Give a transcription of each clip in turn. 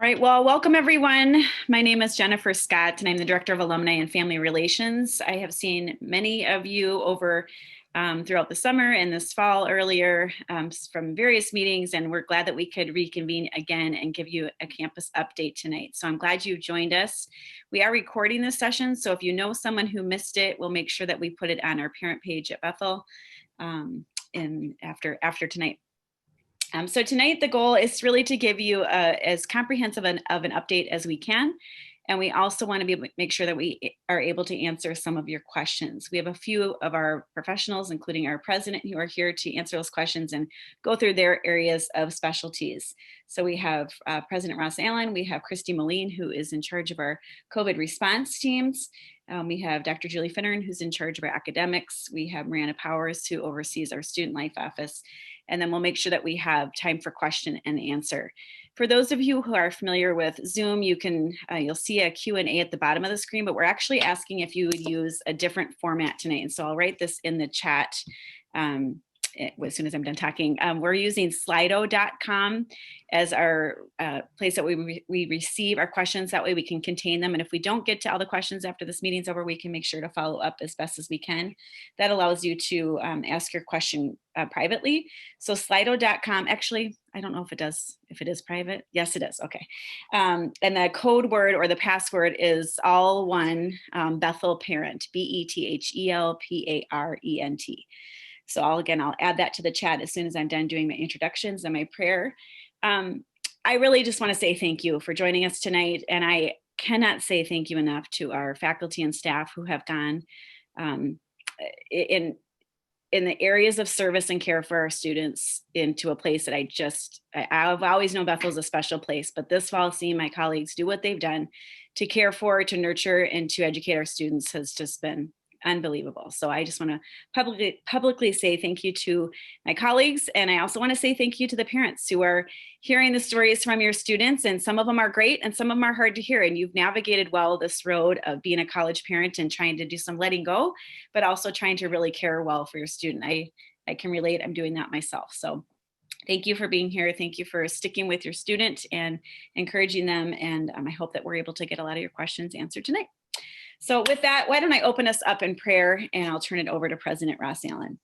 All right, well, welcome everyone. My name is Jennifer Scott and I'm the Director of Alumni and Family Relations. I have seen many of you over throughout the summer and this fall earlier from various meetings, and we're glad that we could reconvene again and give you a campus update tonight. So I'm glad you joined us. We are recording this session, so if you know someone who missed it, we'll make sure that we put it on our parent page at Bethel after tonight. So tonight the goal is really to give you as comprehensive of an update as we can. And we also want to make sure that we are able to answer some of your questions. We have a few of our professionals, including our president, who are here to answer those questions and go through their areas of specialties. So we have President Ross Allen, we have Christy Moline, who is in charge of our COVID response teams. We have Dr. Julie Finnern, who's in charge of our academics. We have Miranda Powers, who oversees our student life office. And then we'll make sure that we have time for question and answer. For those of you who are familiar with Zoom, you'll see a Q&A at the bottom of the screen, but we're actually asking if you would use a different format tonight. And so I'll write this in the chat as soon as I'm done talking. We're using slido.com as our place that we receive our questions. That way we can contain them. And if we don't get to all the questions after this meeting's over, we can make sure to follow up as best as we can. That allows you to ask your question privately. So slido.com, actually, I don't know if it is private. Yes, it is. Okay. And the code word or the password is all one Bethel Parent, BETHEL PARENT. So I'll add that to the chat as soon as I'm done doing my introductions and my prayer. I really just want to say thank you for joining us tonight. And I cannot say thank you enough to our faculty and staff who have gone in the areas of service and care for our students into a place that I've always known Bethel is a special place, but this fall seeing my colleagues do what they've done to care for, to nurture, and to educate our students has just been unbelievable. So I just want to publicly say thank you to my colleagues. And I also want to say thank you to the parents who are hearing the stories from your students. And some of them are great and some of them are hard to hear. And you've navigated well this road of being a college parent and trying to do some letting go, but also trying to really care well for your student. I can relate. I'm doing that myself. So thank you for being here. Thank you for sticking with your student and encouraging them. And I hope that we're able to get a lot of your questions answered tonight. So with that, why don't I open us up in prayer and I'll turn it over to President Ross Allen.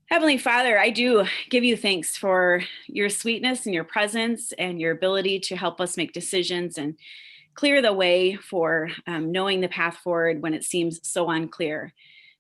Heavenly Father, I do give you thanks for your sweetness and your presence and your ability to help us make decisions and clear the way for knowing the path forward when it seems so unclear.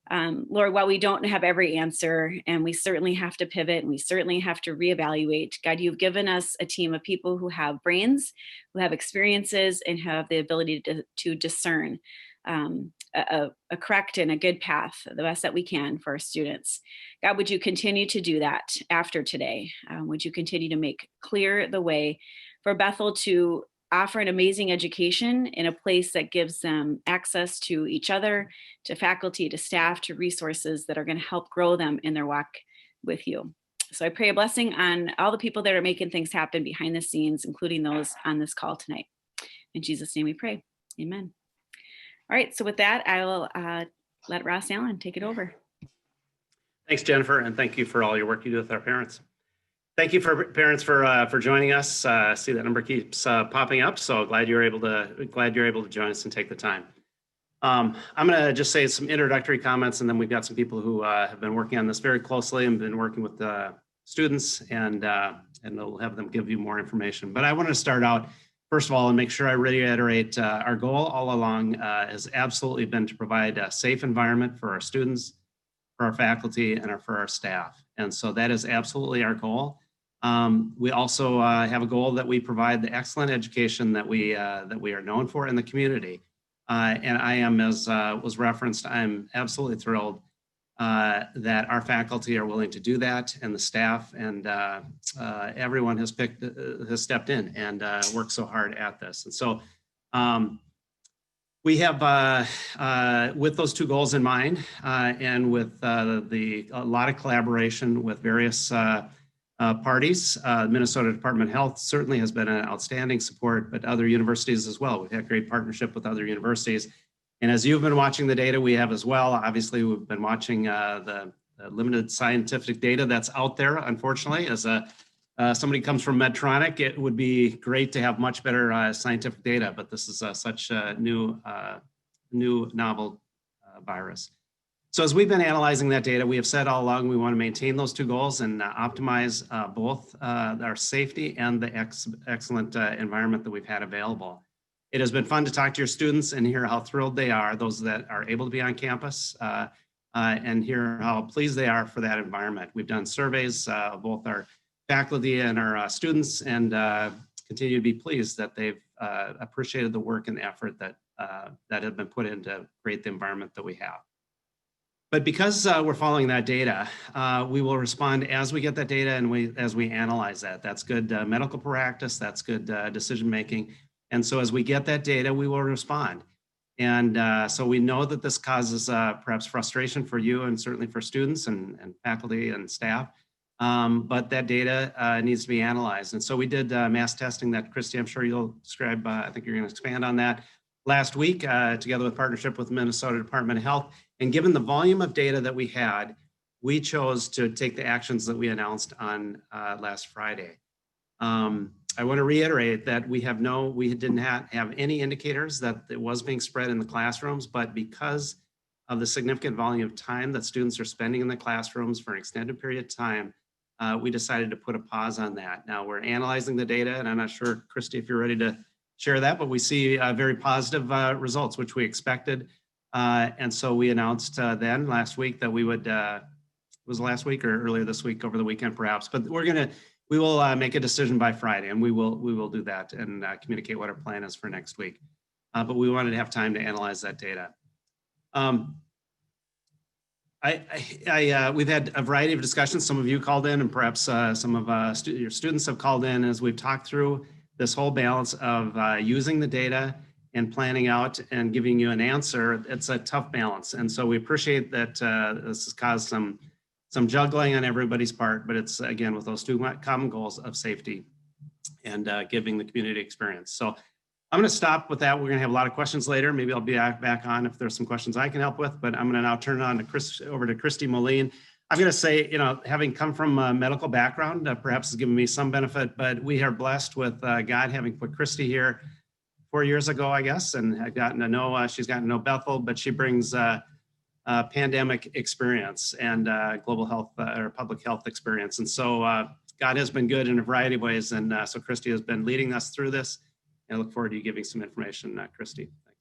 Lord, while we don't have every answer and we certainly have to pivot and we certainly have to reevaluate, God, you've given us a team of people who have brains, who have experiences and have the ability to discern a correct and a good path, the best that we can for our students. God, would you continue to do that after today? Would you continue to make clear the way for Bethel to offer an amazing education in a place that gives them access to each other, to faculty, to staff, to resources that are going to help grow them in their walk with you. So I pray a blessing on all the people that are making things happen behind the scenes, including those on this call tonight. In Jesus' name we pray. Amen. All right, so with that, I will let Ross Allen take it over. Thanks, Jennifer, and thank you for all your work you do with our parents. Thank you for parents for joining us. See that number keeps popping up, so glad you're able to join us and take the time. I'm going to just say some introductory comments, and then we've got some people who have been working on this very closely and been working with the students, and we'll have them give you more information. But I want to start out first of all and make sure I reiterate our goal all along has absolutely been to provide a safe environment for our students, for our faculty, and for our staff. And so that is absolutely our goal. We also have a goal that we provide the excellent education that we are known for in the community. And I am, as was referenced, I'm absolutely thrilled that our faculty are willing to do that, and the staff and everyone has stepped in and worked so hard at this. And so we have, with those two goals in mind, and with a lot of collaboration with various parties, Minnesota Department of Health certainly has been an outstanding support, but other universities as well. We've had great partnership with other universities. And as you've been watching the data, we have as well. Obviously, we've been watching the limited scientific data that's out there, unfortunately, as somebody comes from Medtronic, it would be great to have much better scientific data, but this is such a new novel virus. So as we've been analyzing that data, we have said all along we want to maintain those two goals and optimize both our safety and the excellent environment that we've had available. It has been fun to talk to your students and hear how thrilled they are, those that are able to be on campus, and hear how pleased they are for that environment. We've done surveys of both our faculty and our students, and continue to be pleased that they've appreciated the work and the effort that have been put in to create the environment that we have. But because we're following that data, we will respond as we get that data and as we analyze that. That's good medical practice, that's good decision making. And so as we get that data, we will respond. And so we know that this causes perhaps frustration for you and certainly for students and faculty and staff. But that data needs to be analyzed. And so we did mass testing that, Christy, I'm sure you'll describe, I think you're going to expand on that, last week, together with partnership with Minnesota Department of Health. And given the volume of data that we had, we chose to take the actions that we announced on last Friday. I want to reiterate that we didn't have any indicators that it was being spread in the classrooms, but because of the significant volume of time that students are spending in the classrooms for an extended period of time, we decided to put a pause on that. Now we're analyzing the data, and I'm not sure, Christy, if you're ready to share that, but we see very positive results, which we expected. And so we announced then last week that we would, was last week or earlier this week, over the weekend perhaps, but we will make a decision by Friday, and we will do that and communicate what our plan is for next week. But we wanted to have time to analyze that data. We've had a variety of discussions. Some of you called in, and perhaps some of your students have called in as we've talked through this whole balance of using the data and planning out and giving you an answer. It's a tough balance. And so we appreciate that this has caused some juggling on everybody's part, but it's, again, with those two common goals of safety and giving the community experience. So I'm going to stop with that. We're going to have a lot of questions later. Maybe I'll be back on if there's some questions I can help with, but I'm going to now turn it on to over to Christy Moline. I'm going to say, having come from a medical background, perhaps has given me some benefit, but we are blessed with God having put Christy here 4 years ago, I guess, and had gotten to know, she's gotten to know Bethel, but she brings pandemic experience and global health or public health experience. And so God has been good in a variety of ways. And so Christy has been leading us through this. And I look forward to you giving some information, Christy. Thanks.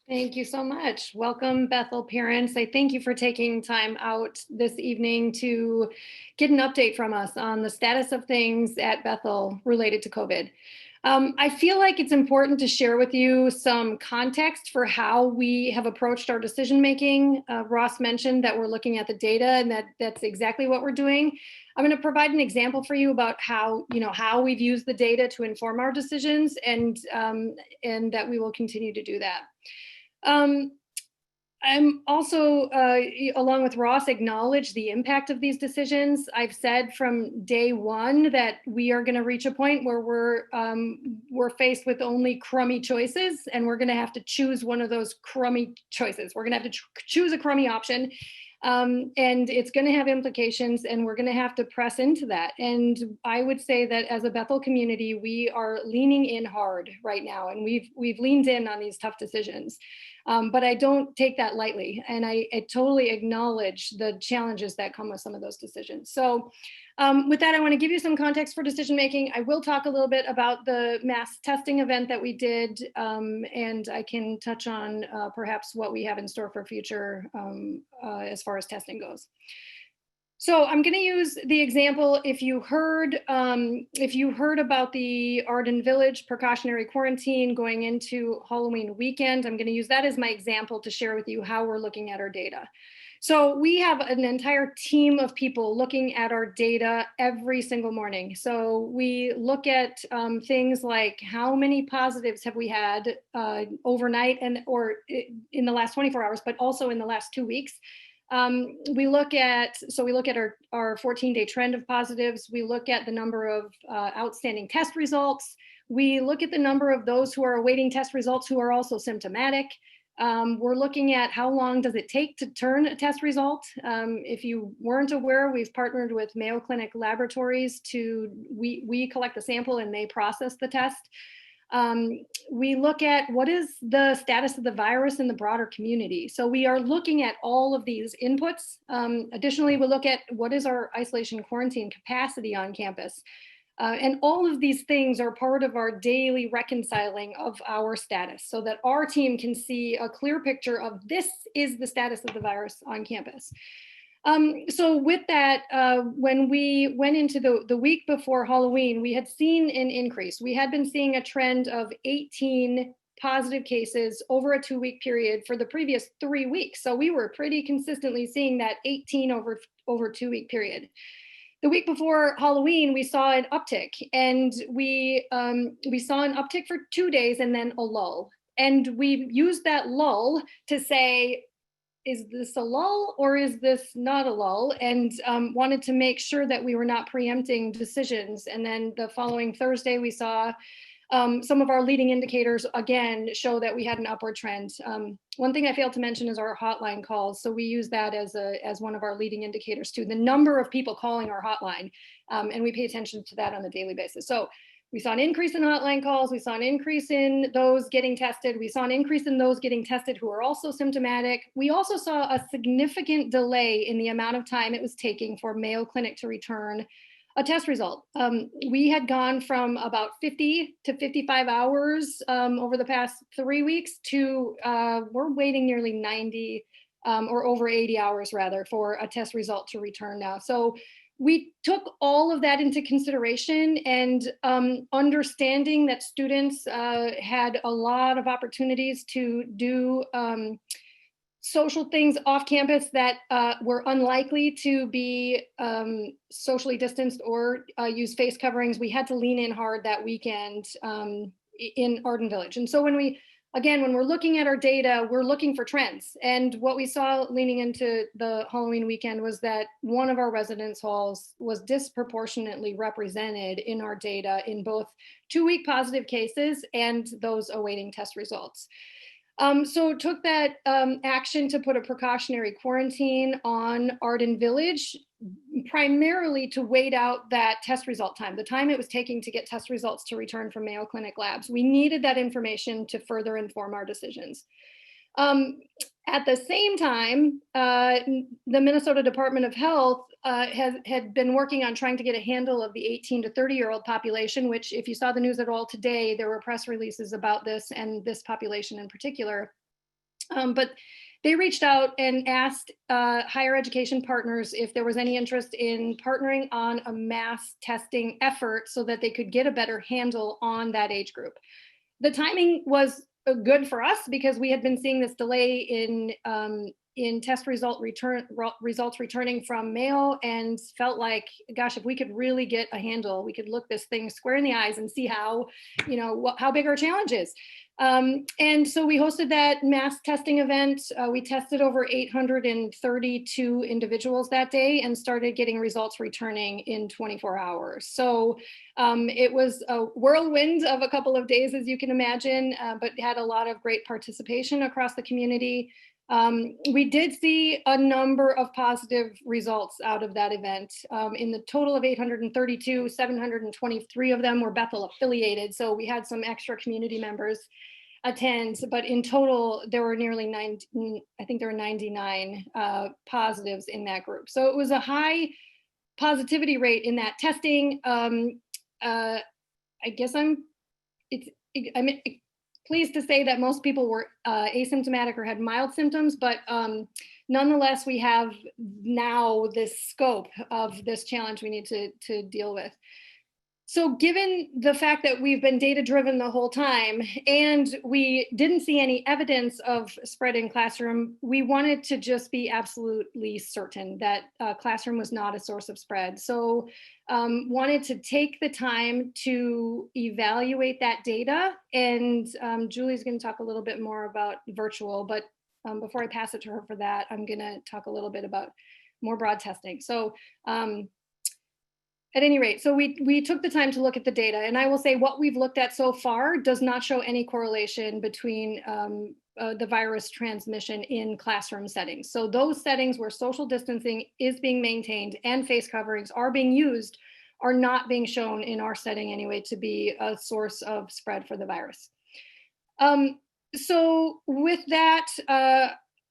Thank you so much. Welcome, Bethel parents. I thank you for taking time out this evening to get an update from us on the status of things at Bethel related to COVID. I feel like it's important to share with you some context for how we have approached our decision-making. Ross mentioned that we're looking at the data, and that's exactly what we're doing. I'm going to provide an example for you about how we've used the data to inform our decisions, and that we will continue to do that. I'm also, along with Ross, acknowledge the impact of these decisions. I've said from day one that we are going to reach a point where we're faced with only crummy choices, and we're going to have to choose one of those crummy choices. We're going to have to choose a crummy option, and it's going to have implications, and we're going to have to press into that. And I would say that as a Bethel community, we are leaning in hard right now, and we've leaned in on these tough decisions. But I don't take that lightly, and I totally acknowledge the challenges that come with some of those decisions. So with that, I want to give you some context for decision making. I will talk a little bit about the mass testing event that we did, and I can touch on perhaps what we have in store for future as far as testing goes. So I'm going to use the example, if you heard about the Arden Village precautionary quarantine going into Halloween weekend, I'm going to use that as my example to share with you how we're looking at our data. So we have an entire team of people looking at our data every single morning. So we look at things like how many positives have we had overnight or in the last 24 hours, but also in the last 2 weeks. We look at our 14-day trend of positives. We look at the number of outstanding test results. We look at the number of those who are awaiting test results who are also symptomatic. We're looking at how long does it take to turn a test result. If you weren't aware, we've partnered with Mayo Clinic Laboratories we collect the sample and they process the test. We look at what is the status of the virus in the broader community. So we are looking at all of these inputs. Additionally, we look at what is our isolation quarantine capacity on campus. And all of these things are part of our daily reconciling of our status so that our team can see a clear picture of this is the status of the virus on campus. So with that, when we went into the week before Halloween, we had seen an increase. We had been seeing a trend of 18 positive cases over a 2-week period for the previous 3 weeks. So we were pretty consistently seeing that 18 over 2-week period. The week before Halloween, we saw an uptick, and we saw an uptick for 2 days and then a lull. And we used that lull to say, is this a lull or is this not a lull? And wanted to make sure that we were not preempting decisions. And then the following Thursday, we saw some of our leading indicators again show that we had an upward trend. One thing I failed to mention is our hotline calls. So we use that as one of our leading indicators too, the number of people calling our hotline. And we pay attention to that on a daily basis. So we saw an increase in hotline calls. We saw an increase in those getting tested. We saw an increase in those getting tested who are also symptomatic. We also saw a significant delay in the amount of time it was taking for Mayo Clinic to return a test result. We had gone from about 50 to 55 hours over the past 3 weeks to we're waiting nearly 90 or over 80 hours rather for a test result to return now. So we took all of that into consideration, and understanding that students had a lot of opportunities to do social things off campus that were unlikely to be socially distanced or use face coverings. We had to lean in hard that weekend in Arden Village. And so when we're looking at our data, we're looking for trends. And what we saw leaning into the Halloween weekend was that one of our residence halls was disproportionately represented in our data in both 2-week positive cases and those awaiting test results. So took that action to put a precautionary quarantine on Arden Village, primarily to wait out that test result time, the time it was taking to get test results to return from Mayo Clinic labs. We needed that information to further inform our decisions. At the same time, the Minnesota Department of Health had been working on trying to get a handle of the 18 to 30-year-old population, which if you saw the news at all today, there were press releases about this and this population in particular. But they reached out and asked higher education partners if there was any interest in partnering on a mass testing effort so that they could get a better handle on that age group. The timing was good for us because we had been seeing this delay in test results returning from Mayo, and felt like, gosh, if we could really get a handle, we could look this thing square in the eyes and see how big our challenge is. And so we hosted that mass testing event. We tested over 832 individuals that day and started getting results returning in 24 hours. So it was a whirlwind of a couple of days, as you can imagine, but had a lot of great participation across the community. We did see a number of positive results out of that event. In the total of 832, 723 of them were Bethel affiliated. So we had some extra community members attend, but in total, there were nearly 99 positives in that group. So it was a high positivity rate in that testing. I guess I'm pleased to say that most people were asymptomatic or had mild symptoms, but nonetheless, we have now this scope of this challenge we need to deal with. So given the fact that we've been data-driven the whole time and we didn't see any evidence of spread in classroom, we wanted to just be absolutely certain that classroom was not a source of spread. So wanted to take the time to evaluate that data. And Julie's going to talk a little bit more about virtual, but before I pass it to her for that, I'm going to talk a little bit about more broad testing. So at any rate, so we took the time to look at the data, and I will say what we've looked at so far does not show any correlation between the virus transmission in classroom settings. So those settings where social distancing is being maintained and face coverings are being used are not being shown in our setting anyway to be a source of spread for the virus. So with that,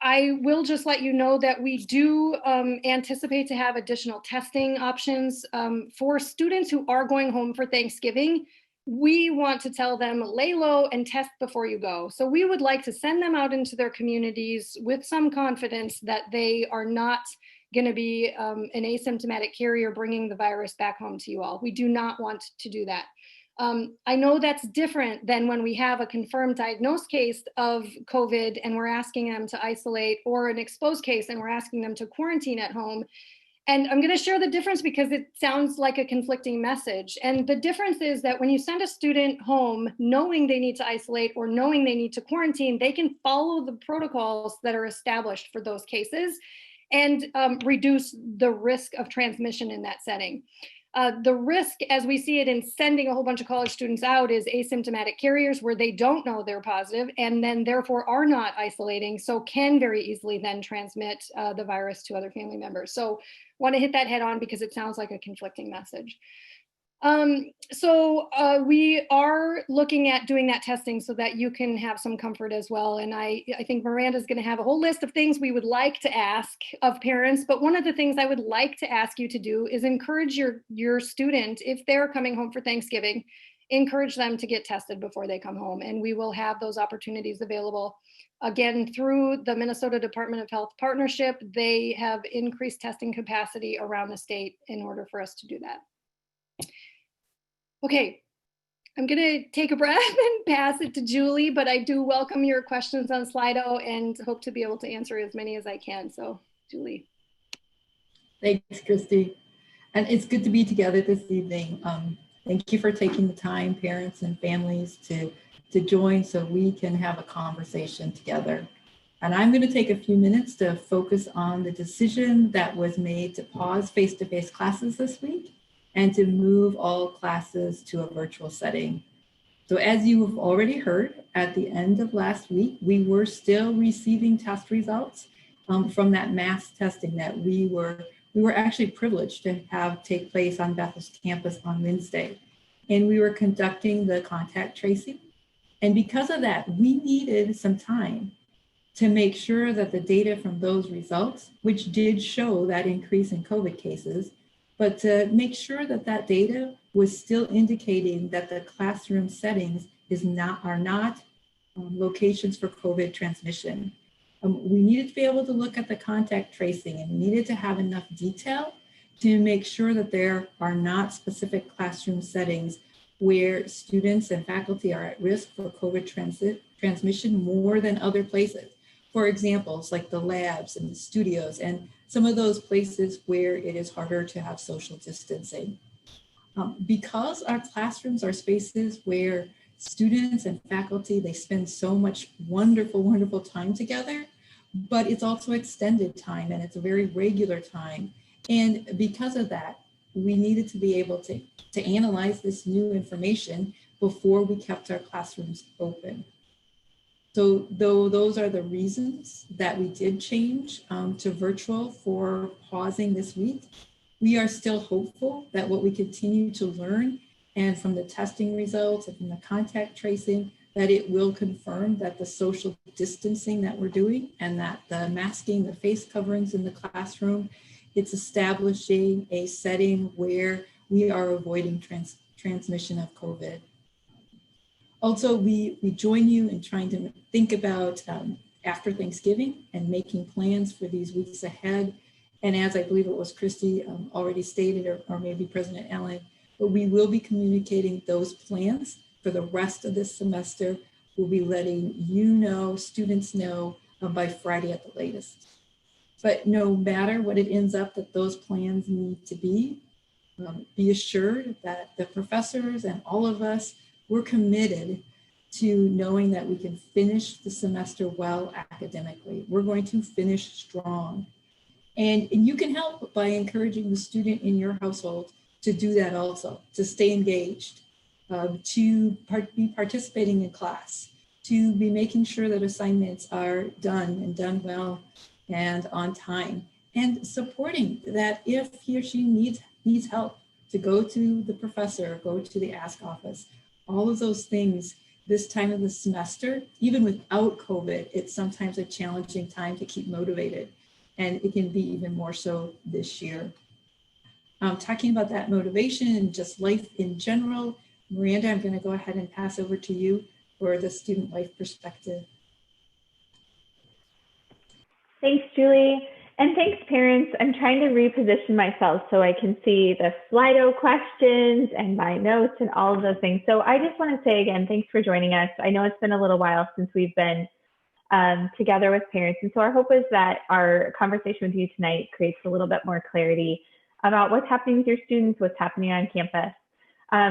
I will just let you know that we do anticipate to have additional testing options for students who are going home for Thanksgiving. We want to tell them lay low and test before you go. So we would like to send them out into their communities with some confidence that they are not going to be an asymptomatic carrier bringing the virus back home to you all. We do not want to do that. I know that's different than when we have a confirmed diagnosed case of COVID and we're asking them to isolate, or an exposed case and we're asking them to quarantine at home. And I'm going to share the difference because it sounds like a conflicting message. And the difference is that when you send a student home knowing they need to isolate or knowing they need to quarantine, they can follow the protocols that are established for those cases and reduce the risk of transmission in that setting. The risk, as we see it in sending a whole bunch of college students out, is asymptomatic carriers where they don't know they're positive and then therefore are not isolating, so can very easily then transmit the virus to other family members. So want to hit that head on because it sounds like a conflicting message. We are looking at doing that testing so that you can have some comfort as well. And I think Miranda's going to have a whole list of things we would like to ask of parents. But one of the things I would like to ask you to do is encourage your student, if they're coming home for Thanksgiving, encourage them to get tested before they come home. And we will have those opportunities available. Again, through the Minnesota Department of Health partnership, they have increased testing capacity around the state in order for us to do that. Okay, I'm going to take a breath and pass it to Julie, but I do welcome your questions on Slido and hope to be able to answer as many as I can. So, Julie. Thanks, Christy. And it's good to be together this evening. Thank you for taking the time, parents and families, to join so we can have a conversation together. And I'm going to take a few minutes to focus on the decision that was made to pause face-to-face classes this week and to move all classes to a virtual setting. So as you have already heard, at the end of last week, we were still receiving test results from that mass testing that we were actually privileged to have take place on Bethel's campus on Wednesday. And we were conducting the contact tracing. And because of that, we needed some time to make sure that the data from those results, which did show that increase in COVID cases, but to make sure that that data was still indicating that the classroom settings are not locations for COVID transmission. We needed to be able to look at the contact tracing, and we needed to have enough detail to make sure that there are not specific classroom settings where students and faculty are at risk for COVID transmission more than other places. For examples like the labs and the studios and some of those places where it is harder to have social distancing. Because our classrooms are spaces where students and faculty, they spend so much wonderful, wonderful time together, but it's also extended time and it's a very regular time. And because of that, we needed to be able to analyze this new information before we kept our classrooms open. So though those are the reasons that we did change to virtual for pausing this week, we are still hopeful that what we continue to learn and from the testing results and from the contact tracing, that it will confirm that the social distancing that we're doing and that the masking, the face coverings in the classroom, it's establishing a setting where we are avoiding transmission of COVID. Also, we join you in trying to think about after Thanksgiving and making plans for these weeks ahead. And as I believe it was Christy already stated, or maybe President Ellen, but we will be communicating those plans for the rest of this semester. We'll be letting you know, students know by Friday at the latest. But no matter what it ends up that those plans need to be assured that the professors and all of us, we're committed to knowing that we can finish the semester well academically. We're going to finish strong. And you can help by encouraging the student in your household to do that also, to stay engaged, to be participating in class, to be making sure that assignments are done and done well and on time, and supporting that if he or she needs help, to go to the professor, go to the ask office, all of those things. This time of the semester, even without COVID, it's sometimes a challenging time to keep motivated, and it can be even more so this year. Talking about that motivation and just life in general, Miranda, I'm going to go ahead and pass over to you for the student life perspective. Thanks, Julie. And thanks, parents. I'm trying to reposition myself so I can see the Slido questions and my notes and all of those things. So I just want to say again, thanks for joining us. I know it's been a little while since we've been together with parents. And so our hope is that our conversation with you tonight creates a little bit more clarity about what's happening with your students, what's happening on campus.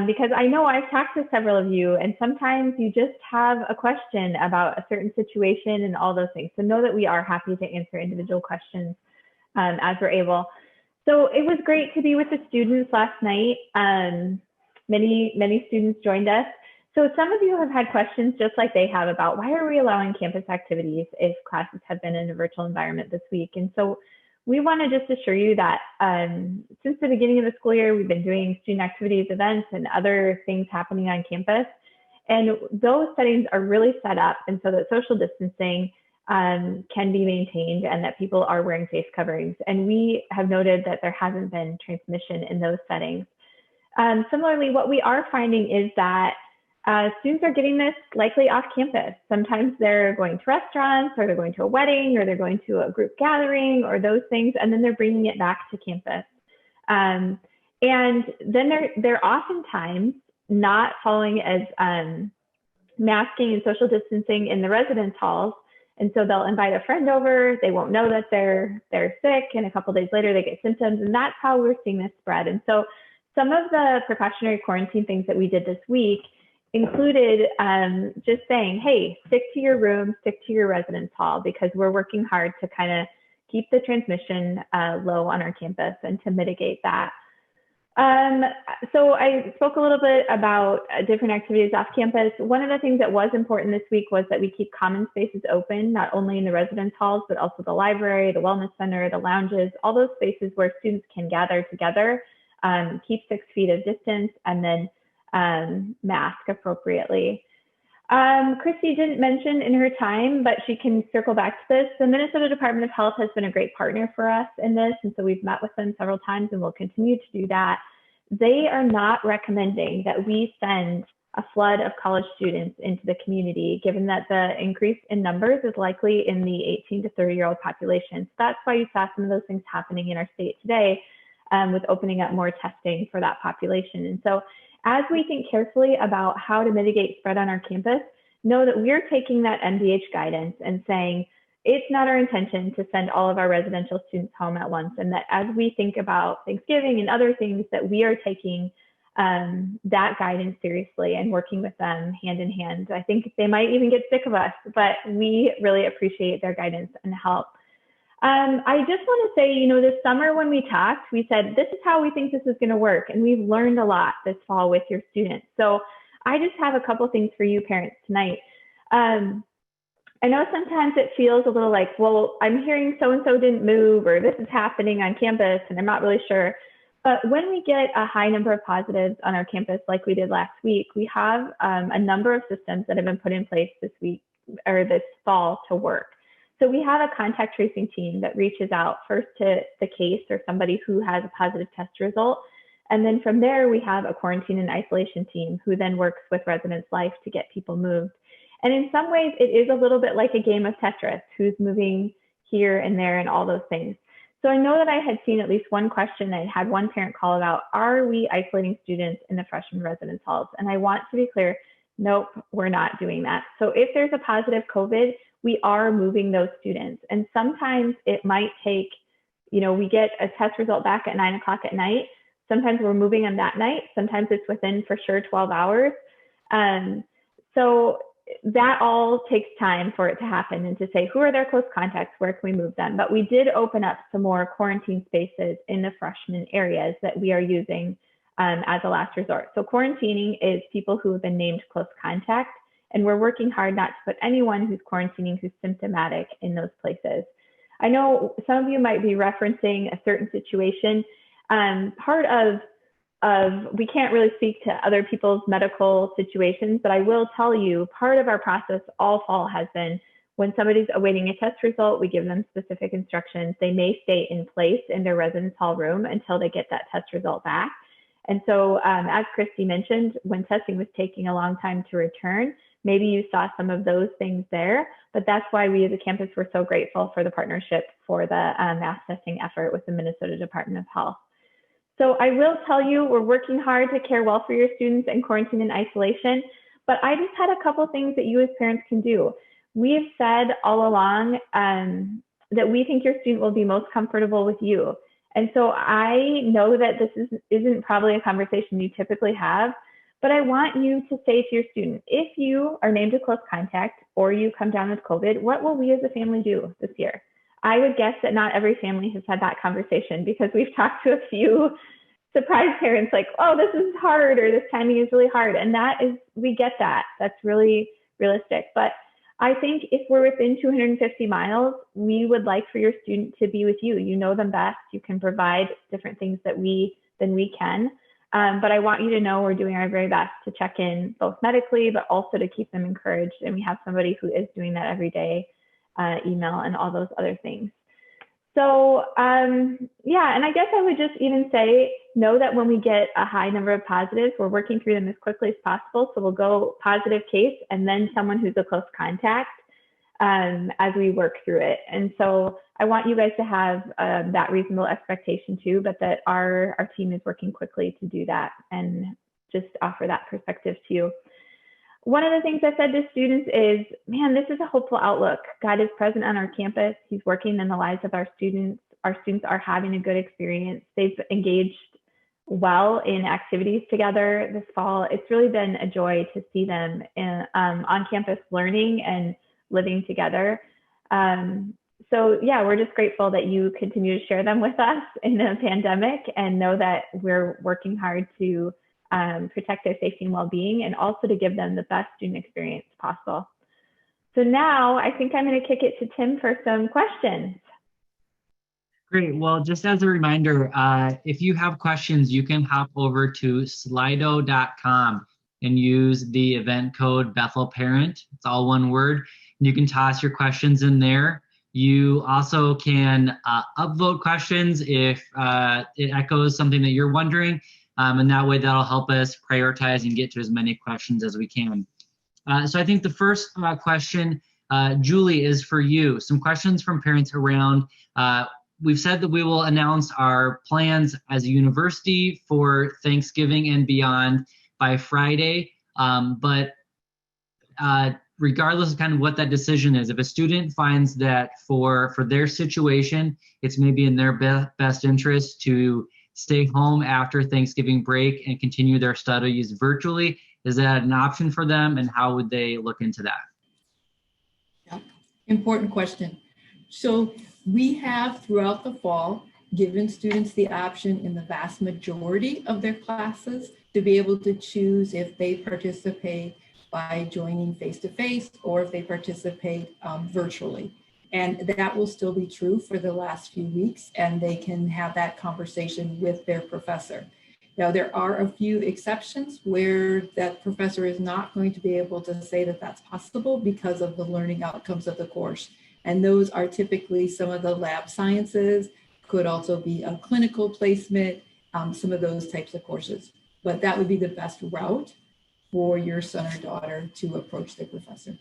Because I know I've talked to several of you, and sometimes you just have a question about a certain situation and all those things. So know that we are happy to answer individual questions as we're able. So it was great to be with the students last night. Many students joined us. So some of you have had questions just like they have about why are we allowing campus activities if classes have been in a virtual environment this week? And so we want to just assure you that since the beginning of the school year, we've been doing student activities, events, and other things happening on campus. And those settings are really set up and so that social distancing can be maintained and that people are wearing face coverings. And we have noted that there hasn't been transmission in those settings. Similarly, what we are finding is that students are getting this likely off campus. Sometimes they're going to restaurants, or they're going to a wedding, or they're going to a group gathering, or those things, and then they're bringing it back to campus. And then they're oftentimes not following as masking and social distancing in the residence halls. And so they'll invite a friend over, they won't know that they're sick, and a couple days later they get symptoms, and that's how we're seeing this spread. And so some of the precautionary quarantine things that we did this week included just saying, hey, stick to your room, stick to your residence hall, because we're working hard to kind of keep the transmission low on our campus and to mitigate that. So I spoke a little bit about different activities off campus. One of the things that was important this week was that we keep common spaces open, not only in the residence halls, but also the library, the wellness center, the lounges, all those spaces where students can gather together, keep 6 feet of distance, and then mask appropriately. Christy didn't mention in her time, but she can circle back to this. The Minnesota Department of Health has been a great partner for us in this, and so we've met with them several times and we'll continue to do that. They are not recommending that we send a flood of college students into the community, given that the increase in numbers is likely in the 18 to 30-year-old population. So that's why you saw some of those things happening in our state today with opening up more testing for that population. And so as we think carefully about how to mitigate spread on our campus, know that we're taking that MDH guidance and saying, it's not our intention to send all of our residential students home at once. And that as we think about Thanksgiving and other things, that we are taking that guidance seriously and working with them hand in hand. I think they might even get sick of us, but we really appreciate their guidance and help. I just want to say, you know, this summer when we talked, we said, this is how we think this is going to work. And we've learned a lot this fall with your students. So I just have a couple things for you parents tonight. I know sometimes it feels a little like, well, I'm hearing so-and-so didn't move, or this is happening on campus, and I'm not really sure. But when we get a high number of positives on our campus, like we did last week, we have a number of systems that have been put in place this week or this fall to work. So we have a contact tracing team that reaches out first to the case or somebody who has a positive test result. And then from there, we have a quarantine and isolation team who then works with Residence Life to get people moved. And in some ways, it is a little bit like a game of Tetris, who's moving here and there and all those things. So I know that I had seen at least one question. I had one parent call about, are we isolating students in the freshman residence halls? And I want to be clear, nope, we're not doing that. So if there's a positive COVID, we are moving those students. And sometimes it might take, you know, we get a test result back at 9 o'clock at night. Sometimes we're moving them that night. Sometimes it's within for sure 12 hours. So that all takes time for it to happen and to say, who are their close contacts? Where can we move them? But we did open up some more quarantine spaces in the freshman areas that we are using as a last resort. So quarantining is people who have been named close contact, And we're working hard not to put anyone who's quarantining who's symptomatic in those places. I know some of you might be referencing a certain situation. Part of we can't really speak to other people's medical situations, but I will tell you part of our process all fall has been when somebody's awaiting a test result, we give them specific instructions. They may stay in place in their residence hall room until they get that test result back. And so as Christy mentioned, when testing was taking a long time to return, maybe you saw some of those things there, but that's why we as a campus were so grateful for the partnership for the mass testing effort with the Minnesota Department of Health. So I will tell you, we're working hard to care well for your students in quarantine and isolation, but I just had a couple things that you as parents can do. We've said all along that we think your student will be most comfortable with you. And so I know that this isn't probably a conversation you typically have, but I want you to say to your student, if you are named a close contact or you come down with COVID, what will we as a family do this year? I would guess that not every family has had that conversation because we've talked to a few surprise parents like, oh, this is hard or this timing is really hard. And that is, we get that. That's really realistic. But I think if we're within 250 miles, we would like for your student to be with you. You know them best. You can provide different things than we can. But I want you to know we're doing our very best to check in both medically, but also to keep them encouraged. And we have somebody who is doing that every day, email and all those other things. So yeah, and I guess I would just even say, know that when we get a high number of positives, we're working through them as quickly as possible. So we'll go positive case and then someone who's a close contact as we work through it. And so I want you guys to have that reasonable expectation too, but that our team is working quickly to do that and just offer that perspective to you. One of the things I said to students is, man, this is a hopeful outlook. God is present on our campus. He's working in the lives of our students. Our students are having a good experience. They've engaged well in activities together this fall. It's really been a joy to see them on campus learning and living together. So yeah, we're just grateful that you continue to share them with us in the pandemic and know that we're working hard to protect their safety and well-being, and also to give them the best student experience possible. So now I think I'm going to kick it to Tim for some questions. Great. Well, just as a reminder, if you have questions, you can hop over to slido.com and use the event code Bethel Parent. It's all one word. You can toss your questions in there. You also can upvote questions if it echoes something that you're wondering. And that way that'll help us prioritize and get to as many questions as we can. So I think the first question, Julie, is for you. Some questions from parents around, we've said that we will announce our plans as a university for Thanksgiving and beyond by Friday. But regardless of kind of what that decision is, if a student finds that for their situation, it's maybe in their best interest to stay home after Thanksgiving break and continue their studies virtually, is that an option for them, and how would they look into that? Yeah, important question. So we have throughout the fall given students the option in the vast majority of their classes to be able to choose if they participate by joining face-to-face or if they participate virtually. And that will still be true for the last few weeks, and they can have that conversation with their professor. Now, there are a few exceptions where that professor is not going to be able to say that that's possible because of the learning outcomes of the course. And those are typically some of the lab sciences, could also be a clinical placement, some of those types of courses. But that would be the best route for your son or daughter to approach their professor.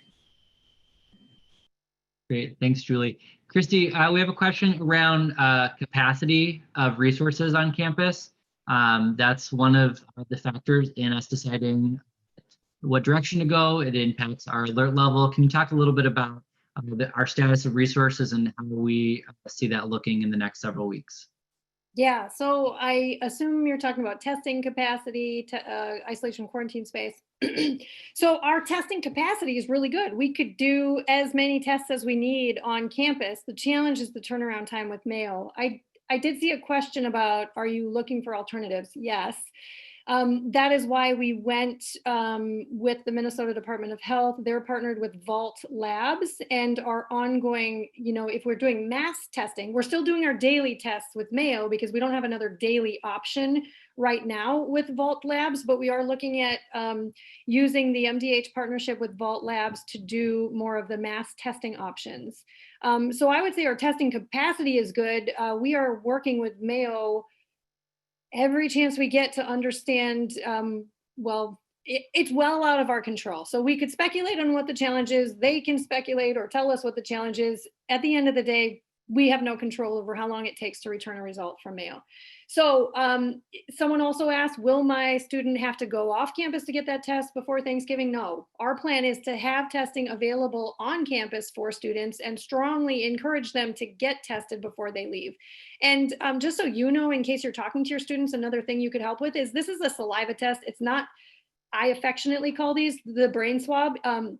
Great, thanks, Julie. Christy, we have a question around capacity of resources on campus. That's one of the factors in us deciding what direction to go. It impacts our alert level. Can you talk a little bit about our status of resources and how we see that looking in the next several weeks? Yeah, so I assume you're talking about testing capacity, isolation quarantine space. So our testing capacity is really good. We could do as many tests as we need on campus. The challenge is the turnaround time with Mayo. I did see a question about, are you looking for alternatives? Yes. That is why we went with the Minnesota Department of Health. They're partnered with Vault Labs and our ongoing, if we're doing mass testing, we're still doing our daily tests with Mayo because we don't have another daily option right now with Vault Labs, but we are looking at using the MDH partnership with Vault Labs to do more of the mass testing options. So I would say our testing capacity is good. We are working with Mayo every chance we get to understand, it's well out of our control. So we could speculate on what the challenge is. They can speculate or tell us what the challenge is. At the end of the day, we have no control over how long it takes to return a result from Mayo. So someone also asked, will my student have to go off campus to get that test before Thanksgiving? No, our plan is to have testing available on campus for students and strongly encourage them to get tested before they leave. And just so you know, in case you're talking to your students, another thing you could help with is this is a saliva test. It's not, I affectionately call these the brain swab.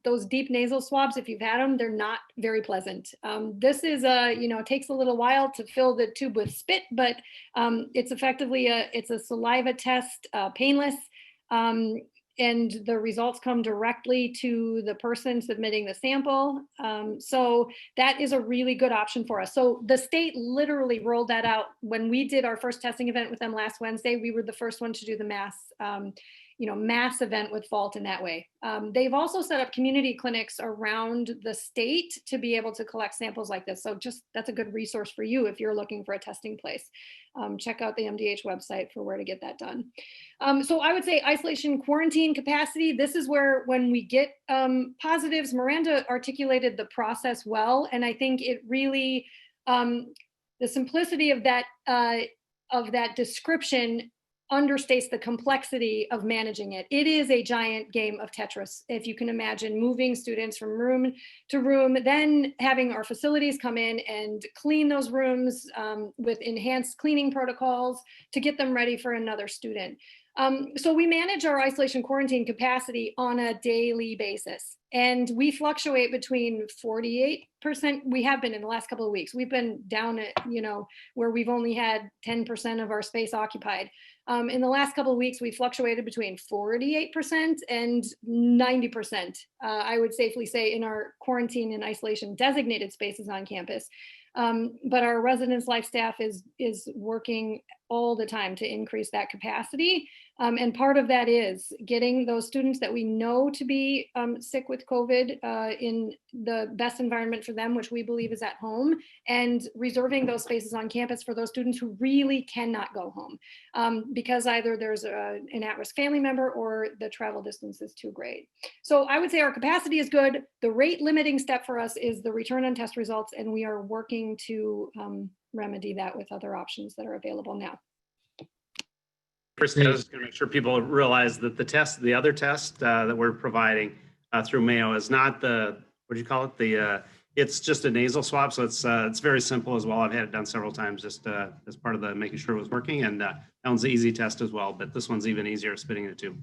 Those deep nasal swabs, if you've had them, they're not very pleasant. This is it takes a little while to fill the tube with spit, but it's effectively it's a saliva test, painless. And the results come directly to the person submitting the sample. So that is a really good option for us. So the state literally rolled that out when we did our first testing event with them last Wednesday. We were the first one to do the mass event with Vault in that way. They've also set up community clinics around the state to be able to collect samples like this. So just that's a good resource for you if you're looking for a testing place. Check out the MDH website for where to get that done. So I would say isolation quarantine capacity. This is where when we get positives, Miranda articulated the process well. And I think it really, the simplicity of that description understates the complexity of managing it. It is a giant game of Tetris, if you can imagine, moving students from room to room, then having our facilities come in and clean those rooms with enhanced cleaning protocols to get them ready for another student. So we manage our isolation quarantine capacity on a daily basis, and we fluctuate between 48%. We have been in the last couple of weeks. We've been down at, where we've only had 10% of our space occupied. In the last couple of weeks, we fluctuated between 48% and 90%, I would safely say, in our quarantine and isolation designated spaces on campus. But our residence life staff is working all the time to increase that capacity. And part of that is getting those students that we know to be sick with COVID in the best environment for them, which we believe is at home, and reserving those spaces on campus for those students who really cannot go home because either there's an at-risk family member or the travel distance is too great. So I would say our capacity is good. The rate limiting step for us is the return on test results, and we are working to remedy that with other options that are available now. First, I was just going to make sure people realize that the other test that we're providing through Mayo is not what do you call it? It's just a nasal swab, so it's very simple as well. I've had it done several times just as part of the making sure it was working, and that one's an easy test as well. But this one's even easier, spitting in the tube.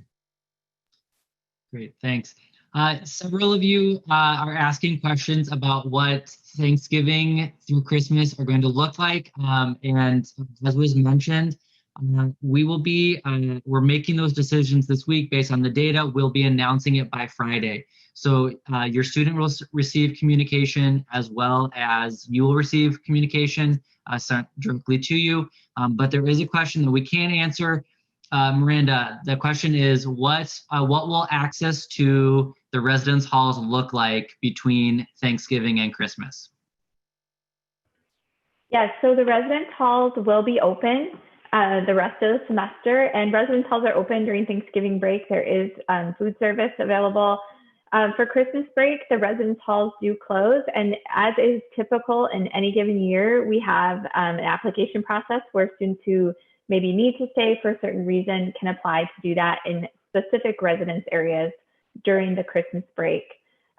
Great, thanks. Several of you are asking questions about what Thanksgiving through Christmas are going to look like, and as was mentioned, we will be, we're making those decisions this week based on the data. We'll be announcing it by Friday. So your student will receive communication as well as you will receive communication sent directly to you. But there is a question that we can't answer. Miranda, the question is, what will access to the residence halls look like between Thanksgiving and Christmas? Yes, so the residence halls will be open the rest of the semester, and residence halls are open during Thanksgiving break. There is food service available. For Christmas break, the residence halls do close, and as is typical in any given year, we have an application process where students who maybe need to stay for a certain reason can apply to do that in specific residence areas during the Christmas break.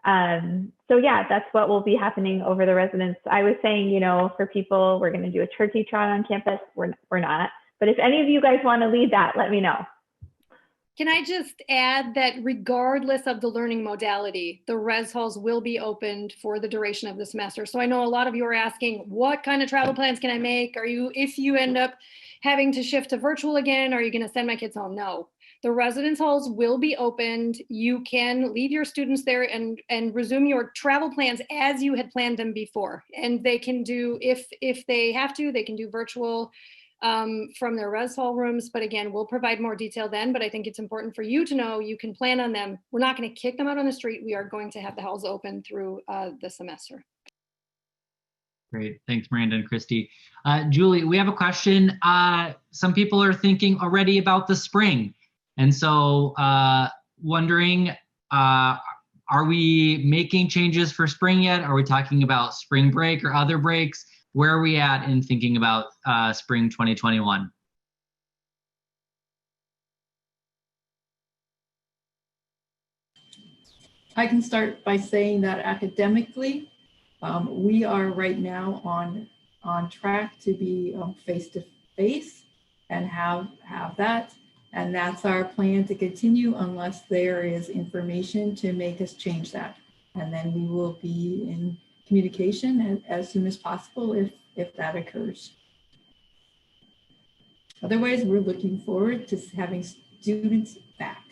So yeah, that's what will be happening over the residence. I was saying, for people, we're going to do a turkey trot on campus. We're not. But if any of you guys want to lead that, let me know. Can I just add that regardless of the learning modality, the res halls will be opened for the duration of the semester. So I know a lot of you are asking, what kind of travel plans can I make? If you end up having to shift to virtual again, are you going to send my kids home? No. The residence halls will be opened. You can leave your students there and resume your travel plans as you had planned them before. And they can do, if they have to, they can do virtual from their res hall rooms. But again, we'll provide more detail then, but I think it's important for you to know you can plan on them. We're not going to kick them out on the street. We are going to have the halls open through the semester. Great. Thanks, Miranda and Christy. Julie, we have a question. Some people are thinking already about the spring. And so wondering, are we making changes for spring yet? Are we talking about spring break or other breaks? Where are we at in thinking about spring 2021? I can start by saying that academically, we are right now on track to be face-to-face and have that. And that's our plan to continue unless there is information to make us change that. And then we will be in communication as soon as possible if that occurs. Otherwise, we're looking forward to having students back.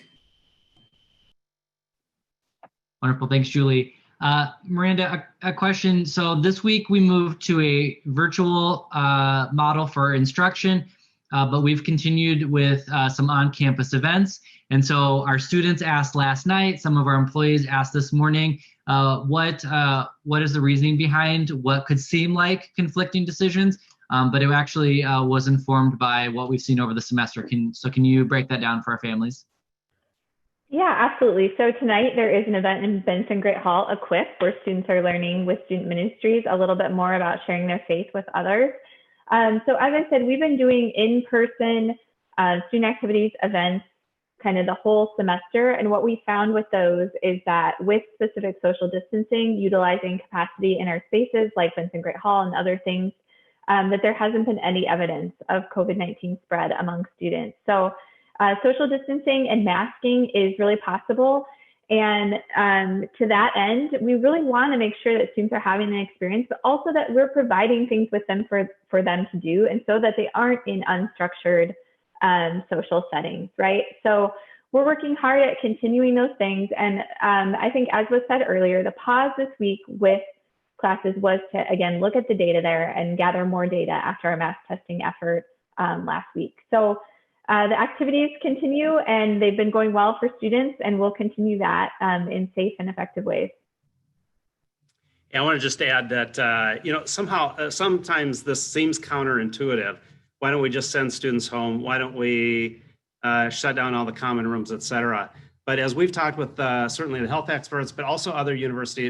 Wonderful. Thanks, Julie. Miranda, a question. So this week we moved to a virtual model for instruction, but we've continued with some on-campus events. And so our students asked last night, some of our employees asked this morning, what is the reasoning behind what could seem like conflicting decisions, but it actually was informed by what we've seen over the semester. Can you break that down for our families? Yeah, absolutely. So tonight there is an event in Benson Great Hall, Equip, where students are learning with student ministries a little bit more about sharing their faith with others. So as I said, we've been doing in-person student activities, events, kind of the whole semester. And what we found with those is that with specific social distancing, utilizing capacity in our spaces like Benson Great Hall and other things, that there hasn't been any evidence of COVID-19 spread among students. So social distancing and masking is really possible. And to that end, we really want to make sure that students are having an experience, but also that we're providing things with them for them to do, and so that they aren't in unstructured social settings, right? So we're working hard at continuing those things. And I think, as was said earlier, the pause this week with classes was to, again, look at the data there and gather more data after our mass testing effort last week. So the activities continue, and they've been going well for students, and we'll continue that in safe and effective ways. Yeah, I want to just add that, sometimes this seems counterintuitive. Why don't we just send students home? Why don't we shut down all the common rooms, et cetera? But as we've talked with certainly the health experts, but also other university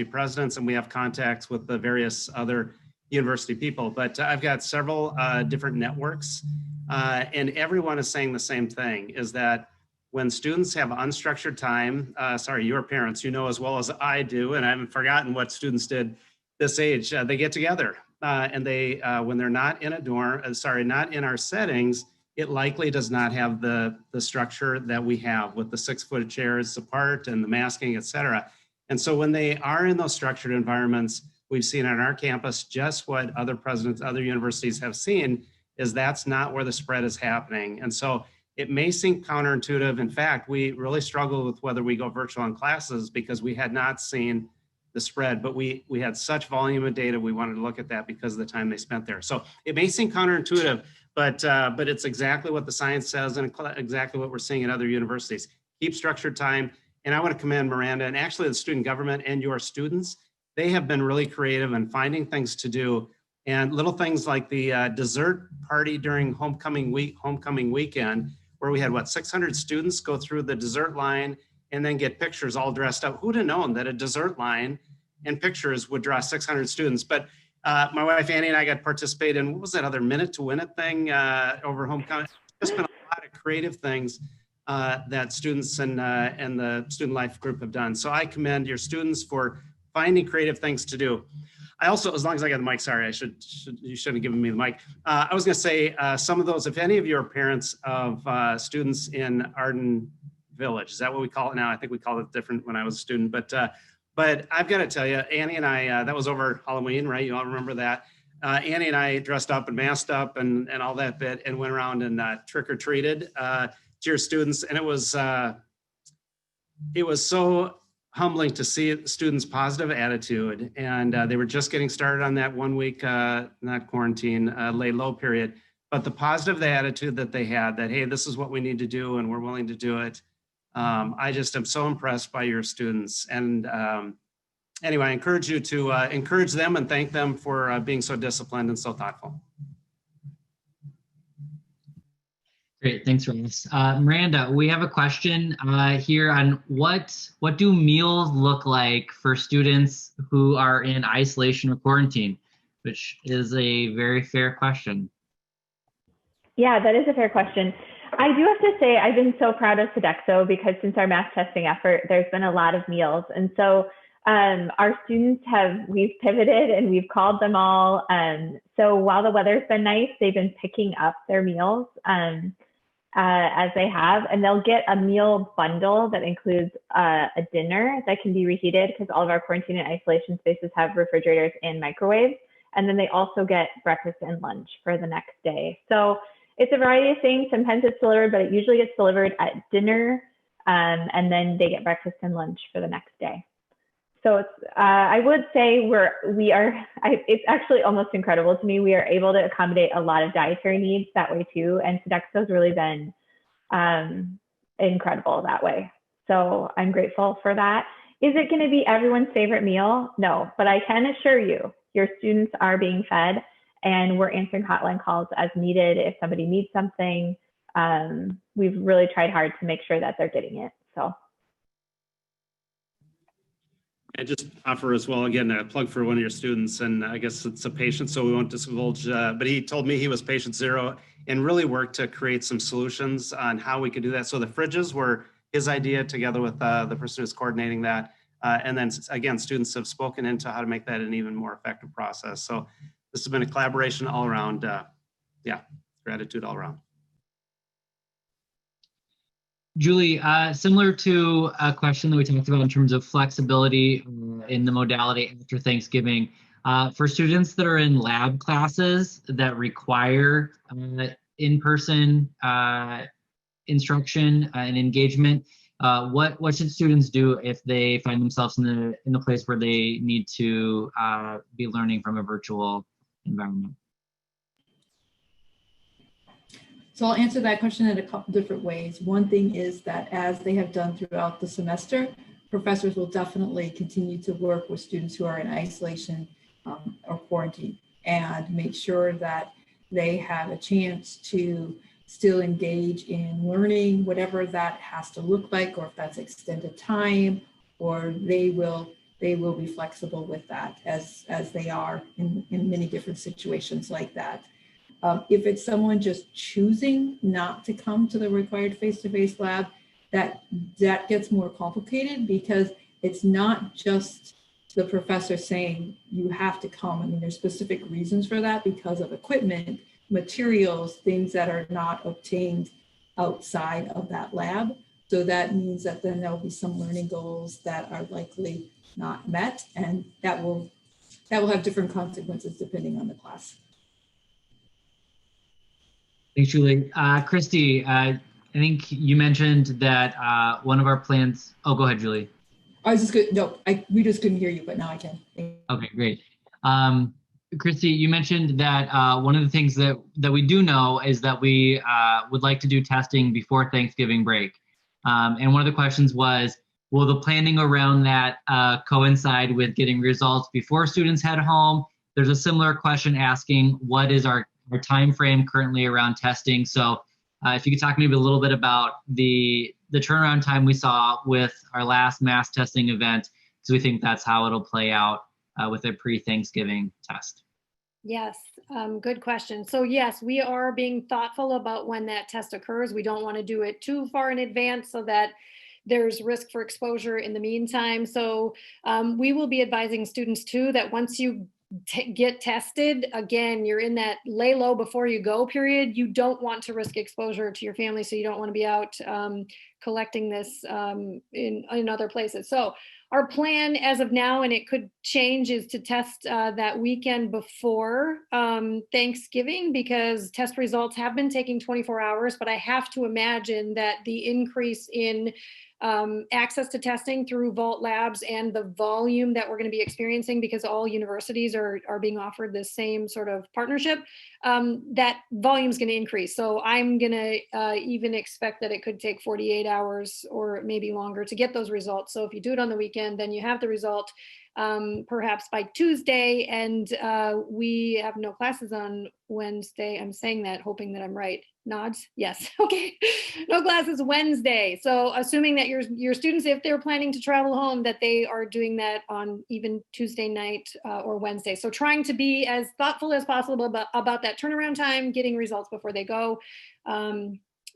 presidents, and we have contacts with the various other university people, but I've got several different networks. And everyone is saying the same thing, is that when students have unstructured time, your parents, you know as well as I do, and I haven't forgotten what students did this age, they get together and they, when they're not in a dorm, not in our settings, it likely does not have the structure that we have with the 6-foot chairs apart and the masking, et cetera. And so when they are in those structured environments, we've seen on our campus just what other presidents, other universities have seen, is that's not where the spread is happening. And so it may seem counterintuitive. In fact, we really struggled with whether we go virtual on classes because we had not seen the spread, but we had such volume of data, we wanted to look at that because of the time they spent there. So it may seem counterintuitive, but it's exactly what the science says and exactly what we're seeing at other universities. Keep structured time. And I want to commend Miranda and actually the student government and your students. They have been really creative in finding things to do. And little things like the dessert party during homecoming weekend, where we had 600 students go through the dessert line and then get pictures all dressed up. Who'd have known that a dessert line and pictures would draw 600 students? But my wife Annie and I got to participate in, what was that other Minute to Win It thing over homecoming? There's been a lot of creative things that students and the Student Life Group have done. So I commend your students for finding creative things to do. I also, as long as I got the mic, sorry, you shouldn't have given me the mic. I was going to say some of those, if any of you are parents of students in Arden Village, is that what we call it now? I think we called it different when I was a student, but I've got to tell you, Annie and I, that was over Halloween, right? You all remember that? Annie and I dressed up and masked up and all that bit and went around and trick-or-treated to your students. And it was so humbling to see students' positive attitude. And they were just getting started on that 1 week, not quarantine, lay low period, but the positive attitude that they had that, hey, this is what we need to do and we're willing to do it. I just am so impressed by your students. And anyway, I encourage you to encourage them and thank them for being so disciplined and so thoughtful. Great, thanks, Ross. Miranda, we have a question here on what do meals look like for students who are in isolation or quarantine, which is a very fair question. Yeah, that is a fair question. I do have to say I've been so proud of Sodexo because since our mass testing effort, there's been a lot of meals. And so our students we've pivoted and we've called them all. So while the weather's been nice, they've been picking up their meals as they have, and they'll get a meal bundle that includes a dinner that can be reheated because all of our quarantine and isolation spaces have refrigerators and microwaves. And then they also get breakfast and lunch for the next day. So it's a variety of things. Sometimes it's delivered, but it usually gets delivered at dinner, and then they get breakfast and lunch for the next day. So it's, I would say it's actually almost incredible to me. We are able to accommodate a lot of dietary needs that way too. And Sodexo's really been incredible that way. So I'm grateful for that. Is it going to be everyone's favorite meal? No, but I can assure you, your students are being fed and we're answering hotline calls as needed. If somebody needs something, we've really tried hard to make sure that they're getting it. So. And just offer as well, again, a plug for one of your students, and I guess it's a patient, so we won't divulge, but he told me he was patient 0 and really worked to create some solutions on how we could do that. So the fridges were his idea together with the person who's coordinating that. And then again, students have spoken into how to make that an even more effective process. So this has been a collaboration all around. Yeah, gratitude all around. Julie, similar to a question that we talked about in terms of flexibility in the modality after Thanksgiving, for students that are in lab classes that require in-person instruction and engagement, what should students do if they find themselves in the place where they need to be learning from a virtual environment? So I'll answer that question in a couple different ways. One thing is that as they have done throughout the semester, professors will definitely continue to work with students who are in isolation or quarantine and make sure that they have a chance to still engage in learning, whatever that has to look like, or if that's extended time, or they will be flexible with that as they are in many different situations like that. If it's someone just choosing not to come to the required face-to-face lab, that gets more complicated because it's not just the professor saying you have to come. I mean, there's specific reasons for that because of equipment, materials, things that are not obtained outside of that lab. So that means that then there'll be some learning goals that are likely not met, and that will have different consequences depending on the class. Thanks, Julie. Christy, I think you mentioned that one of our plans. Oh, go ahead, Julie. I was just good. No, we just couldn't hear you, but now I can. Okay, great. Christy, you mentioned that one of the things that we do know is that we would like to do testing before Thanksgiving break. And one of the questions was, will the planning around that coincide with getting results before students head home? There's a similar question asking, what is our time frame currently around testing? So if you could talk maybe a little bit about the turnaround time we saw with our last mass testing event, because we think that's how it'll play out with a pre-Thanksgiving test. Yes, good question. So yes, we are being thoughtful about when that test occurs. We don't want to do it too far in advance so that there's risk for exposure in the meantime. So we will be advising students too that once you get tested. Again, you're in that lay low before you go period. You don't want to risk exposure to your family, so you don't want to be out collecting this in other places. So our plan as of now, and it could change, is to test that weekend before Thanksgiving, because test results have been taking 24 hours, but I have to imagine that the increase in access to testing through Vault Labs and the volume that we're going to be experiencing, because all universities are being offered the same sort of partnership, that volume is going to increase. So I'm going to even expect that it could take 48 hours or maybe longer to get those results. So if you do it on the weekend, then you have the result perhaps by Tuesday, and we have no classes on Wednesday. I'm saying that hoping that I'm right. Nods? Yes. Okay. No classes Wednesday. So assuming that your students, if they're planning to travel home, that they are doing that on even Tuesday night or Wednesday. So trying to be as thoughtful as possible about that turnaround time, getting results before they go.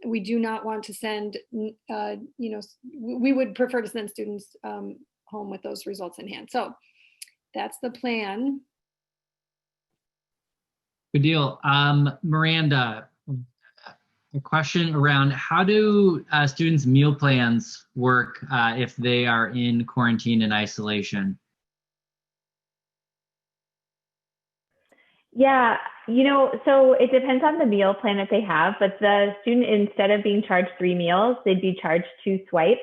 We do not want to send, we would prefer to send students home with those results in hand. So that's the plan. Good deal. Miranda, a question around how do students' meal plans work if they are in quarantine and isolation? Yeah, so it depends on the meal plan that they have, but the student, instead of being charged 3 meals, they'd be charged 2 swipes.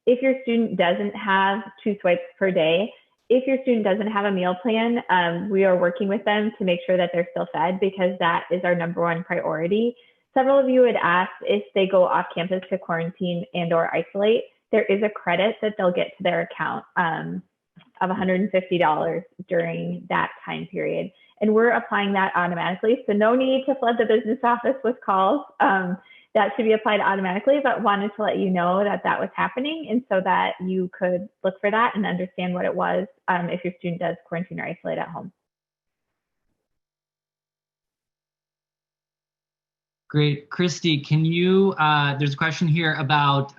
If your student doesn't have 2 swipes per day, if your student doesn't have a meal plan, we are working with them to make sure that they're still fed, because that is our ~1 priority. Several of you had asked if they go off campus to quarantine and or isolate, there is a credit that they'll get to their account of $150 during that time period. And we're applying that automatically. So no need to flood the business office with calls. That should be applied automatically, but wanted to let you know that that was happening, and so that you could look for that and understand what it was if your student does quarantine or isolate at home. Great. Christy, can you, there's a question here about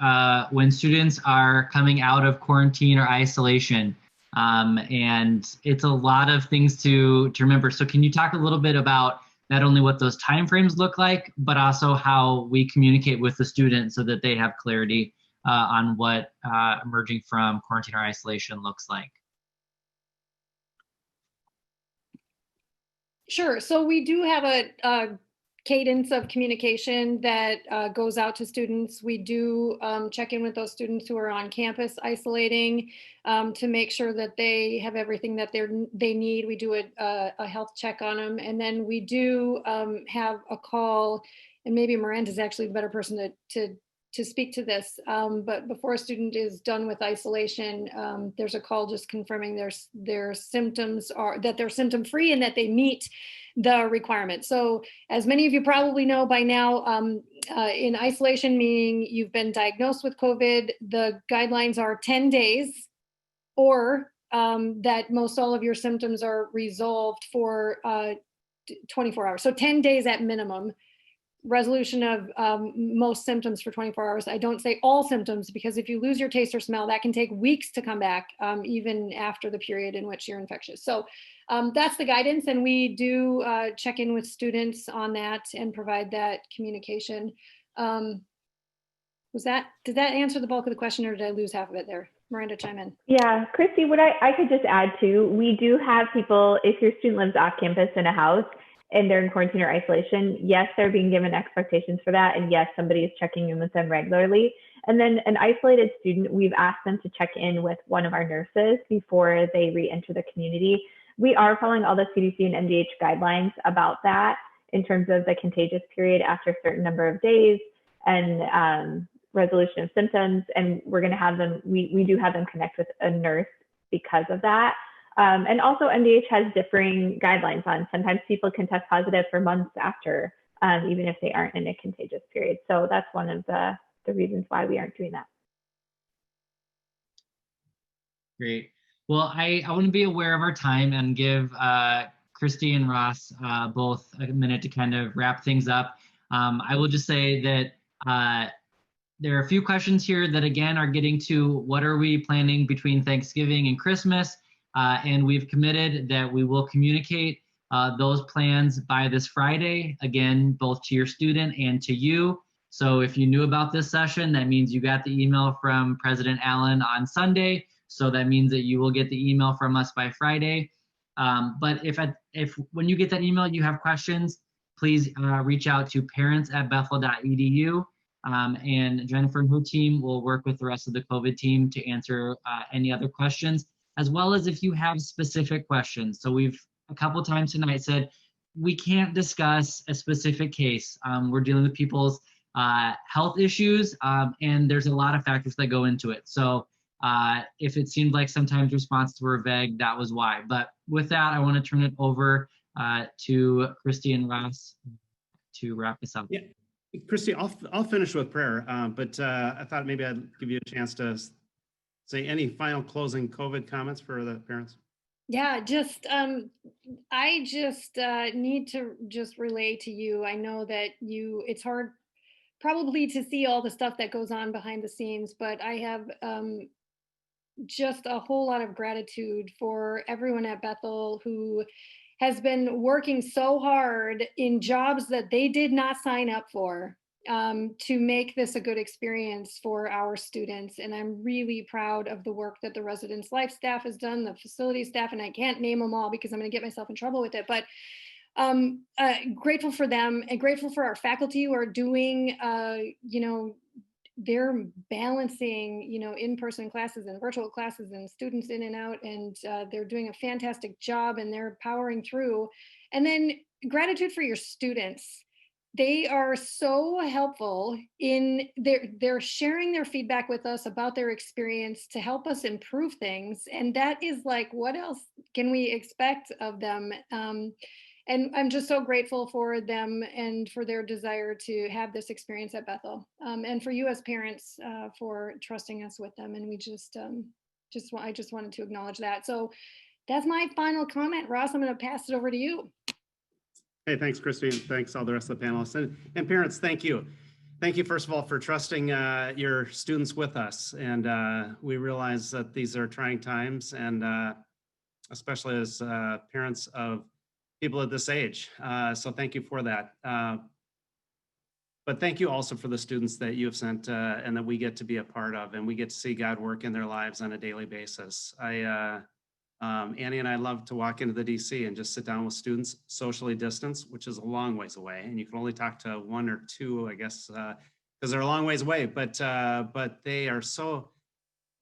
when students are coming out of quarantine or isolation, and it's a lot of things to remember. So can you talk a little bit about not only what those timeframes look like, but also how we communicate with the student so that they have clarity on what emerging from quarantine or isolation looks like? Sure. So we do have a cadence of communication that goes out to students. We do check in with those students who are on campus isolating to make sure that they have everything that they need. We do a health check on them. And then we do have a call, and maybe Miranda's actually the better person to speak to this. But before a student is done with isolation, there's a call just confirming their symptoms that they're symptom free and that they meet the requirement. So as many of you probably know by now, in isolation, meaning you've been diagnosed with COVID, the guidelines are 10 days, or that most all of your symptoms are resolved for 24 hours. So 10 days at minimum. Resolution of most symptoms for 24 hours. I don't say all symptoms, because if you lose your taste or smell, that can take weeks to come back, even after the period in which you're infectious. So that's the guidance, and we do check in with students on that and provide that communication. Did that answer the bulk of the question, or did I lose half of it there? Miranda, chime in. Yeah, Christy, what I could just add to, we do have people, if your student lives off campus in a house, and they're in quarantine or isolation, yes, they're being given expectations for that. And yes, somebody is checking in with them regularly. And then an isolated student, we've asked them to check in with one of our nurses before they re-enter the community. We are following all the CDC and MDH guidelines about that in terms of the contagious period after a certain number of days and resolution of symptoms. And we're going to have them, we do have them connect with a nurse because of that. And also MDH has differing guidelines on, sometimes people can test positive for months after, even if they aren't in a contagious period. So that's one of the reasons why we aren't doing that. Great. Well, I want to be aware of our time and give Christy and Ross both a minute to kind of wrap things up. I will just say that there are a few questions here that again are getting to what are we planning between Thanksgiving and Christmas. And we've committed that we will communicate those plans by this Friday, again, both to your student and to you. So if you knew about this session, that means you got the email from President Allen on Sunday. So that means that you will get the email from us by Friday. But if when you get that email, you have questions, please reach out to parents@bethel.edu. And Jennifer and her team will work with the rest of the COVID team to answer any other questions, as well as if you have specific questions. So we've a couple times tonight said, we can't discuss a specific case. We're dealing with people's health issues, and there's a lot of factors that go into it. So if it seemed like sometimes responses were vague, that was why. But with that, I want to turn it over to Christy and Ross to wrap this up. Yeah, Christy, I'll finish with prayer, but I thought maybe I'd give you a chance to say any final closing COVID comments for the parents. Yeah, I just need to just relay to you. I know that it's hard probably to see all the stuff that goes on behind the scenes, but I have just a whole lot of gratitude for everyone at Bethel who has been working so hard in jobs that they did not sign up for, to make this a good experience for our students. And I'm really proud of the work that the residence life staff has done, the facility staff, and I can't name them all because I'm going to get myself in trouble with it, but grateful for them and grateful for our faculty who are doing, they're balancing, in-person classes and virtual classes and students in and out, and they're doing a fantastic job and they're powering through. And then gratitude for your students. They are so helpful in they're sharing their feedback with us about their experience to help us improve things. And that is like, what else can we expect of them? And I'm just so grateful for them and for their desire to have this experience at Bethel, and for you as parents for trusting us with them. And we I just wanted to acknowledge that. So that's my final comment. Ross, I'm going to pass it over to you. Hey, thanks, Christy, and thanks all the rest of the panelists. And parents, thank you. Thank you, first of all, for trusting your students with us. And we realize that these are trying times, and especially as parents of people at this age. So thank you for that. But thank you also for the students that you have sent and that we get to be a part of, and we get to see God work in their lives on a daily basis. Annie and I love to walk into the DC and just sit down with students, socially distanced, which is a long ways away. And you can only talk to one or two, I guess, because they're a long ways away, but they are so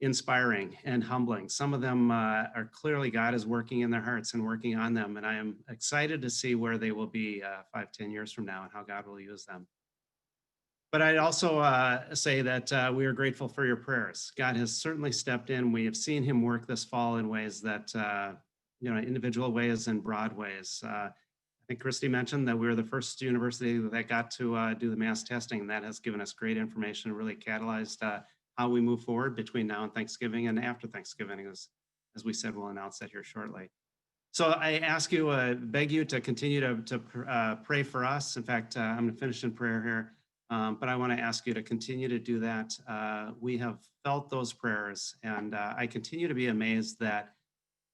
inspiring and humbling. Some of them are clearly God is working in their hearts and working on them. And I am excited to see where they will be 5-10 years from now and how God will use them. But I'd also say that we are grateful for your prayers. God has certainly stepped in. We have seen him work this fall in ways that, individual ways and broad ways. I think Christy mentioned that we were the first university that got to do the mass testing. That has given us great information, really catalyzed how we move forward between now and Thanksgiving and after Thanksgiving, as we said, we'll announce that here shortly. So I ask you, beg you to continue to pray for us. In fact, I'm going to finish in prayer here. But I want to ask you to continue to do that. We have felt those prayers, and I continue to be amazed that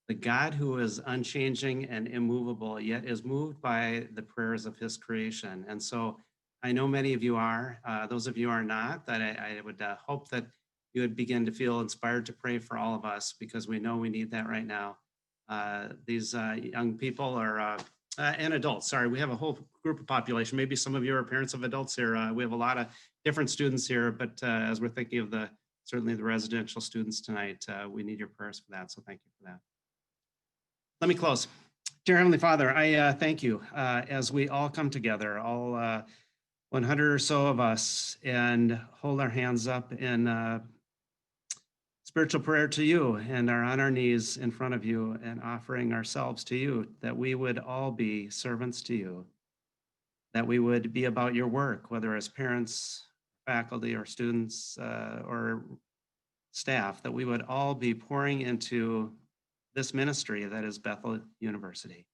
the God who is unchanging and immovable, yet is moved by the prayers of his creation. And so I know many of you are, those of you are not, that I would hope that you would begin to feel inspired to pray for all of us, because we know we need that right now. These young people are, and adults, sorry, we have a whole group of population. Maybe some of you are parents of adults here. We have a lot of different students here, but as we're thinking of certainly the residential students tonight, we need your prayers for that. So thank you for that. Let me close. Dear Heavenly Father, I thank you as we all come together, all 100 or so of us, and hold our hands up in spiritual prayer to you, and are on our knees in front of you and offering ourselves to you, that we would all be servants to you, that we would be about your work, whether as parents, faculty, or students, or staff, that we would all be pouring into this ministry that is Bethel University.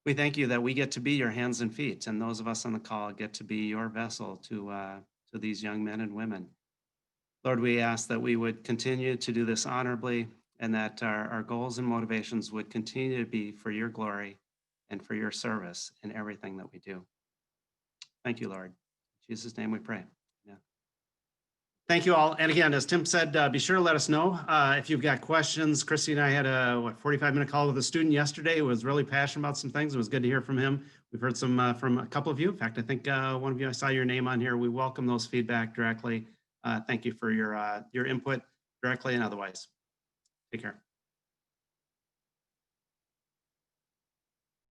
We thank you that we get to be your hands and feet, and those of us on the call get to be your vessel to these young men and women. Lord, we ask that we would continue to do this honorably and that our goals and motivations would continue to be for your glory and for your service in everything that we do. Thank you, Lord. In Jesus' name we pray. Yeah. Thank you all. And again, as Tim said, be sure to let us know if you've got questions. Christy and I had a 45-minute call with a student yesterday who was really passionate about some things. It was good to hear from him. We've heard some from a couple of you. In fact, I think one of you, I saw your name on here. We welcome those feedback directly. Thank you for your input directly and otherwise. Take care.